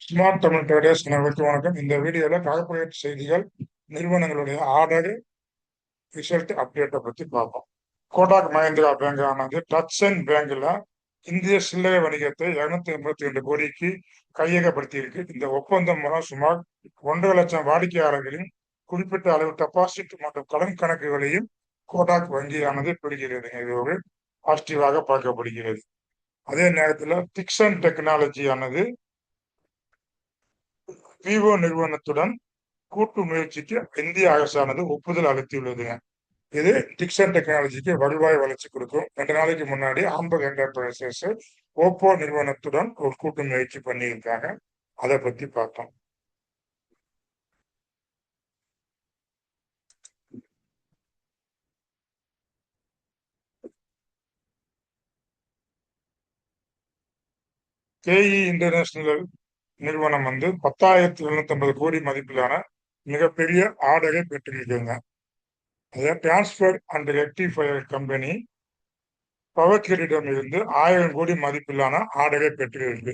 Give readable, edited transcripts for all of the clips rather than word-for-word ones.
Smart Tamil traders அனைவருக்கும் வணக்கம். இந்த வீடியோல கார்ப்பரேட் செய்திகள், நிறுவனங்களுடைய ஆர்டர் ரிசல்ட் அப்டேட்டை பத்தி பார்ப்போம். கோடாக் மஹிந்திரா பேங்க் ஆனது டச்சன் பேங்க்ல இந்திய சில்லறை வணிகத்தை 282 கோடிக்கு கையகப்படுத்தி இருக்கு. இந்த ஒப்பந்தம் மூலம் சுமார் 1.5 லட்சம் வாடிக்கையாளர்களின் குறிப்பிட்ட அளவு டெபாசிட் மற்றும் கடன் கணக்குகளையும் கோடாக் வங்கியானது பெறுகிறது. இது ஒரு பாசிட்டிவாக பார்க்கப்படுகிறது. அதே நேரத்தில் டிக்சன் டெக்னாலஜி ஆனது விவோ நிறுவனத்துடன் கூட்டு முயற்சிக்கு இந்திய அரசானது ஒப்புதல் அளித்துள்ளதுங்க. இது டிக்சன் டெக்னாலஜிக்கு வருவாய் வளர்ச்சி கொடுக்கும். 2 நாளைக்கு முன்னாடி ஆம்பர் என்டர்பிரைசஸ் ஓப்போ நிறுவனத்துடன் ஒரு கூட்டு முயற்சி பண்ணியிருக்காங்க. அதை பத்தி பார்த்தோம். கேஇ இன்டர்நேஷனல் நிறுவனம் 10,750 கோடி மதிப்பிலான மிகப்பெரிய ஆர்டரை பெற்றிருக்குங்க. அதை transfer and rectifier company power கிரிடம் இருந்து 1000 கோடி மதிப்பிலான ஆர்டரை பெற்றிருக்கு.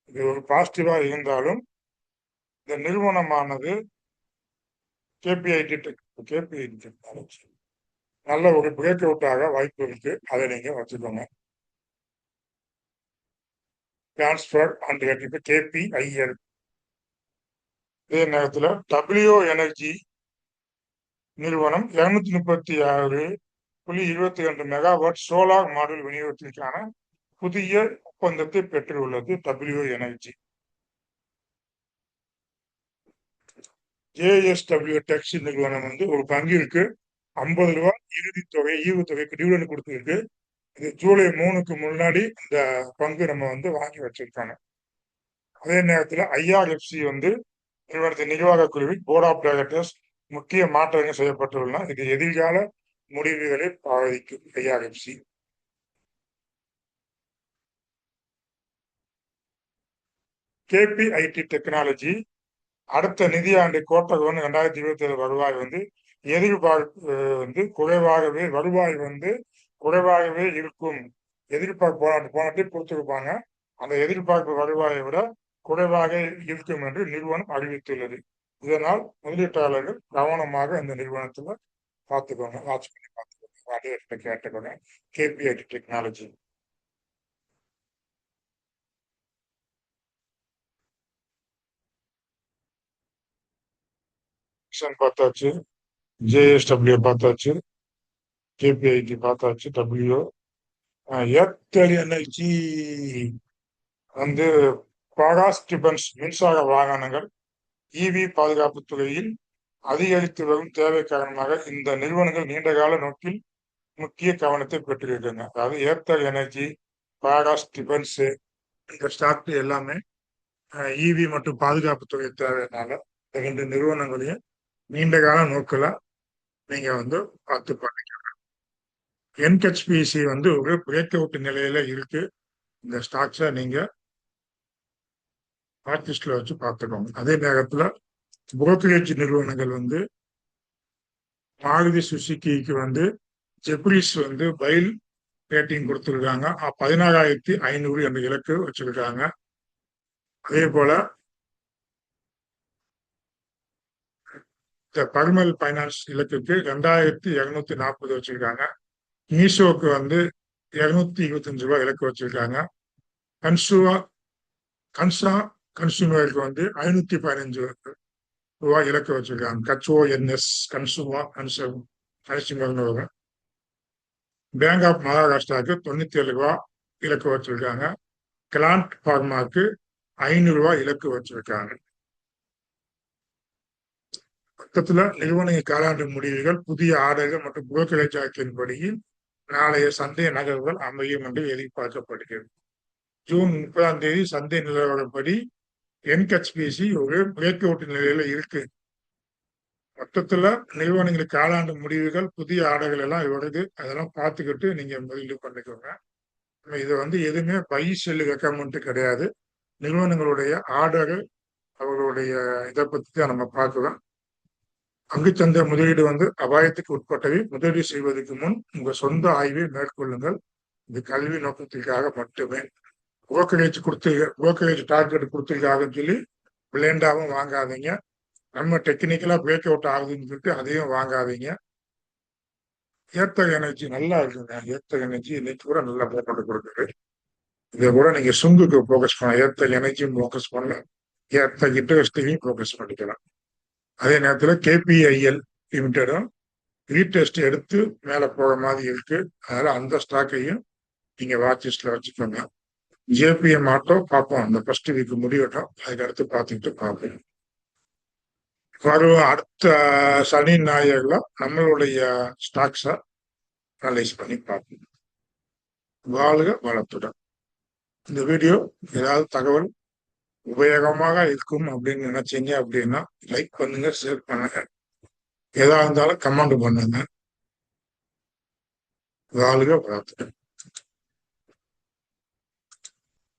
இது ஒரு பாசிட்டிவா இருந்தாலும் இந்த நிறுவனமானது கேபிஐடி டெக்னாலஜி நல்ல ஒரு பிரேக் அவுட்டாக வாய்ப்பு இருக்கு. அதை நீங்க வச்சுக்கோங்க. Transfer and rectifier KPIL. இதே நேரத்தில் டபிள்யூ எனர்ஜி நிறுவனம் 236.22 மெகாவாட் சோலார் மாடல் விநியோகத்திற்கான புதிய ஒப்பந்தத்தை பெற்றுள்ளது. W energy. ஜேஎஸ்டபிள்யூ டெக்ஸ் நிறுவனம் ஒரு பங்கிற்கு 50 ரூபாய் இறுதித்தொகை ஈவுத்தொகைக்கு டிவிடெண்ட் கொடுத்துருக்கு. இது ஜூலை 3க்கு முன்னாடி இந்த பங்கு நம்ம வாங்கி வச்சிருக்காங்க. அதே நேரத்தில் ஐஆர்எஃப்சி நிறுவனத்தின் நிர்வாக குழுவில் போர்ட் ஆஃப் டைரக்டர்ஸ் முக்கிய மாற்றங்கள் செய்யப்பட்டுள்ளன. இது எதிர்கால முடிவுகளை பாதிக்கும். ஐஆர்எஃப்சி கேபிஐடி டெக்னாலஜி அடுத்த நிதியாண்டு கோட்டர் 2027 வருவாய் எதிர்பார்ப்பு குறைவாகவே வருவாய் குறைவாகவே இருக்கும். எதிர்பார்ப்பு போனட்டி கொடுத்துருப்பாங்க. அந்த எதிர்பார்ப்பு வருவாயை விட குறைவாக இருக்கும் என்று நிறுவனம் அறிவித்துள்ளது. இதனால் முதலீட்டாளர்கள் கவனமாக இந்த நிறுவனத்துல பார்த்துக்கோங்க, வாட்ச் பண்ணி பார்த்துக்கோங்க. கேட்டுக்கோங்க. KPIT technology. பார்த்தாச்சு, ஜேஎஸ்டபிள்யூ பார்த்தாச்சு, கேபிஐடி பார்த்தாச்சு, டபிள்யூ. ஏர்டெல் எனர்ஜி பாகாஸ் டிஃபென்ஸ் மின்சார வாகனங்கள் இவி பாதுகாப்பு துறையில் அதிகரித்து வரும் தேவை காரணமாக இந்த நிறுவனங்கள் நீண்டகால நோக்கில் முக்கிய கவனத்தை பெற்றிருக்காங்க. அதாவது ஏர்டெல் எனர்ஜி, பாகாஸ் டிஃபென்ஸ், இந்த ஸ்டாக் எல்லாமே இவி மற்றும் பாதுகாப்பு துறை தேவையினால இந்த 2 நிறுவனங்களையும் நீண்டகால நோக்கில நீங்க பார்த்து பண்ணிக்கலாம். என்ஹெச்பிசி ஒரு பிரேக் அவுட் நிலையில இருக்கு. இந்த ஸ்டாக்ஸை நீங்க ஆர்டிஸ்ட்ல வச்சு பார்த்துக்கோங்க. அதே நேரத்துல புரோக்கரேஜ் நிறுவனங்கள் மாருதி சுசுக்கிக்கு ஜெப்ரிஸ் பைல் ரேட்டிங் கொடுத்துருக்காங்க. 16,500 என்ற இலக்கு வச்சிருக்காங்க. அதே போல இந்த பர்மல் பைனான்ஸ் இலக்குக்கு 2,240 வச்சிருக்காங்க. மீஷோக்கு 225 ரூபாய் இலக்கு வச்சிருக்காங்க. கன்சூமருக்கு 515 ரூபாய் இலக்கு வச்சிருக்காங்க. கச்ஓஎன்எஸ் கன்சூமர். பேங்க் ஆஃப் மகாராஷ்டிராவுக்கு 97 ரூபாய் இலக்கு வச்சிருக்காங்க. கிளாண்ட் பார்மாக்கு 500 ரூபாய் இலக்கு வச்சிருக்காங்க. மொத்தத்துல நிறுவன காலாண்டு முடிவுகள், புதிய ஆர்டர்கள் மற்றும் புரோக்கரேஜ் ஆக்டின்படியில் நாளைய சந்தை நகர்வுகள் அமையும் என்று எதிர்பார்க்கப்படுகிறது. ஜூன் 30ஆம் தேதி சந்தை நிலவரப்படி என்ஹெச்பிசி ஒரு பிரேக் அவுட் நிலையில இருக்கு. மொத்தத்துல நிறுவனங்களுக்கு காலாண்டு முடிவுகள், புதிய ஆர்டர்கள் எல்லாம் வருது. அதெல்லாம் பார்த்துக்கிட்டு நீங்க முதலீடு பண்ணிக்கோங்க. இது எதுவுமே பை செல்லு ரெக்கமெண்ட் கிடையாது. நிறுவனங்களுடைய ஆர்டர், அவர்களுடைய இதை பத்தி தான் நம்ம பார்க்கிறோம். பங்குச்சந்தை முதலீடு அபாயத்துக்கு உட்பட்டவை. முதலீடு செய்வதற்கு முன் உங்க சொந்த ஆய்வை மேற்கொள்ளுங்கள். இது கல்வி நோக்கத்திற்காக மட்டுமே. புரோக்கரேஜ் டார்கெட் கொடுத்துருக்காங்கன்னு சொல்லி பிளேண்டாவும் வாங்காதீங்க. நம்ம டெக்னிக்கலா பிரேக் அவுட் ஆகுதுன்னு சொல்லிட்டு அதையும் வாங்காதீங்க. ஏத்த எனர்ஜி நல்லா இருக்குங்க. ஏத்த எனர்ஜி இன்னைக்கு கூட நல்லா போட்டு கொடுக்குது. இதை கூட நீங்க சுங்குக்கு போக்கஸ் பண்ணலாம். ஏத்த எனர்ஜியும் போக்கஸ் பண்ணலாம், ஏத்த இன்ட்ரெஸ்டையும் போக்கஸ் பண்ணிக்கலாம். அதே நேரத்தில் கேபிஐஎல் லிமிடெடும் ரீடெஸ்ட் எடுத்து மேல போற மாதிரி இருக்கு. அதனால அந்த ஸ்டாக்கையும் நீங்க வாட்ச் லிஸ்ட்ல வச்சுக்கோங்க. ஜேபிஎம் ஆட்டோ பார்ப்போம், அந்த ஃபர்ஸ்ட் வீக் முடியட்டும், அதுக்கு அடுத்து பார்த்துக்கிட்டு பார்ப்போம். வரும் அடுத்த சனி ஞாயிறுல நம்மளுடைய ஸ்டாக்ஸை அனலைஸ் பண்ணி பார்ப்போம். வாழ்க வளத்துடன். இந்த வீடியோ ஏதாவது தகவல் உபயோகமாக இருக்கும் அப்படின்னு நினைச்சீங்க அப்படின்னா லைக் பண்ணுங்க, ஷேர் பண்ணுங்க, எதா இருந்தாலும் கமெண்ட் பண்ணுங்க. வாழ்க வளத்துடன்.